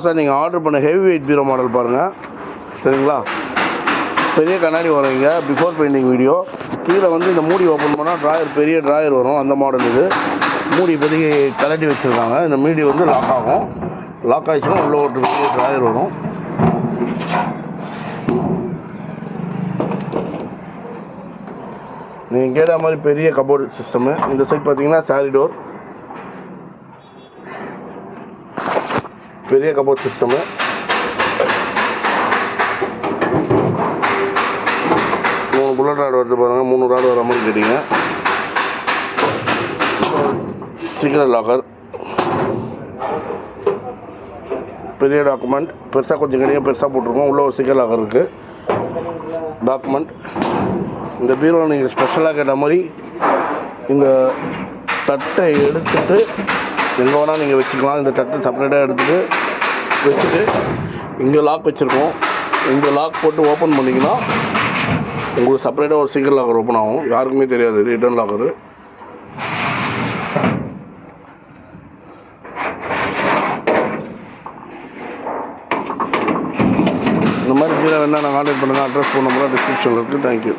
Sir நீங்கள் order பண்ண heavy weight பீரோ model பாருங்கள், சரிங்களா? பெரிய கண்ணாடி வரும் இங்கே, பிஃபோர் பெயிண்டிங் வீடியோ. கீழே வந்து இந்த மூடி ஓப்பன் பண்ணால் ட்ராயர், பெரிய ட்ராயர் வரும், அந்த மாடல் இது. மூடி இப்போதைக்கு கலட்டி வச்சுருக்காங்க. இந்த மூடி வந்து லாக் ஆகும். லாக் ஆகிடுச்சுன்னா உள்ளே ஒரு பெரிய ட்ராயர் வரும். நீங்கள் கேட்ட மாதிரி பெரிய கபோர்டு சிஸ்டமு. இந்த சைட் பார்த்தீங்கன்னா சாரி டோர், பெரிய கபோர்ட் சிஸ்டமு. புல்லட் ராடு வருது பாருங்கள், 3 ராடு வர மாதிரி கேட்டீங்க. சீக்கிரம் லாக்கர், பெரிய டாக்குமெண்ட், பெருசாக கொஞ்சம் கிடையாது, பெருசாக போட்டிருக்கோம். உள்ள ஒரு சீக்கிரம் லாக்கர் இருக்குது. டாக்குமெண்ட். இந்த பீரோவில் நீங்கள் ஸ்பெஷலாக கேட்ட மாதிரி இந்த தட்டை எடுத்துகிட்டு எங்கே வேணால் நீங்கள் வச்சுக்கலாம். இந்த தட்டை செப்பரேட்டாக எடுத்துகிட்டு வச்சுட்டு இங்கே லாக் வச்சுருக்கோம். இந்த லாக் போட்டு ஓப்பன் பண்ணிங்கன்னா உங்களுக்கு செப்பரேட்டாக ஒரு சிங்கிள் லாக்கர் ஓப்பன் ஆகும். யாருக்குமே தெரியாது, ரிட்டர்ன் லாக்கரு. இந்த மாதிரி கீழே வேணால் நாங்கள் கான்டாக்ட் பண்ணுங்கள். அட்ரஸ் ஃபோன் நம்பர் டிஸ்கிரிப்ஷனில் இருக்குது. தேங்க்யூ.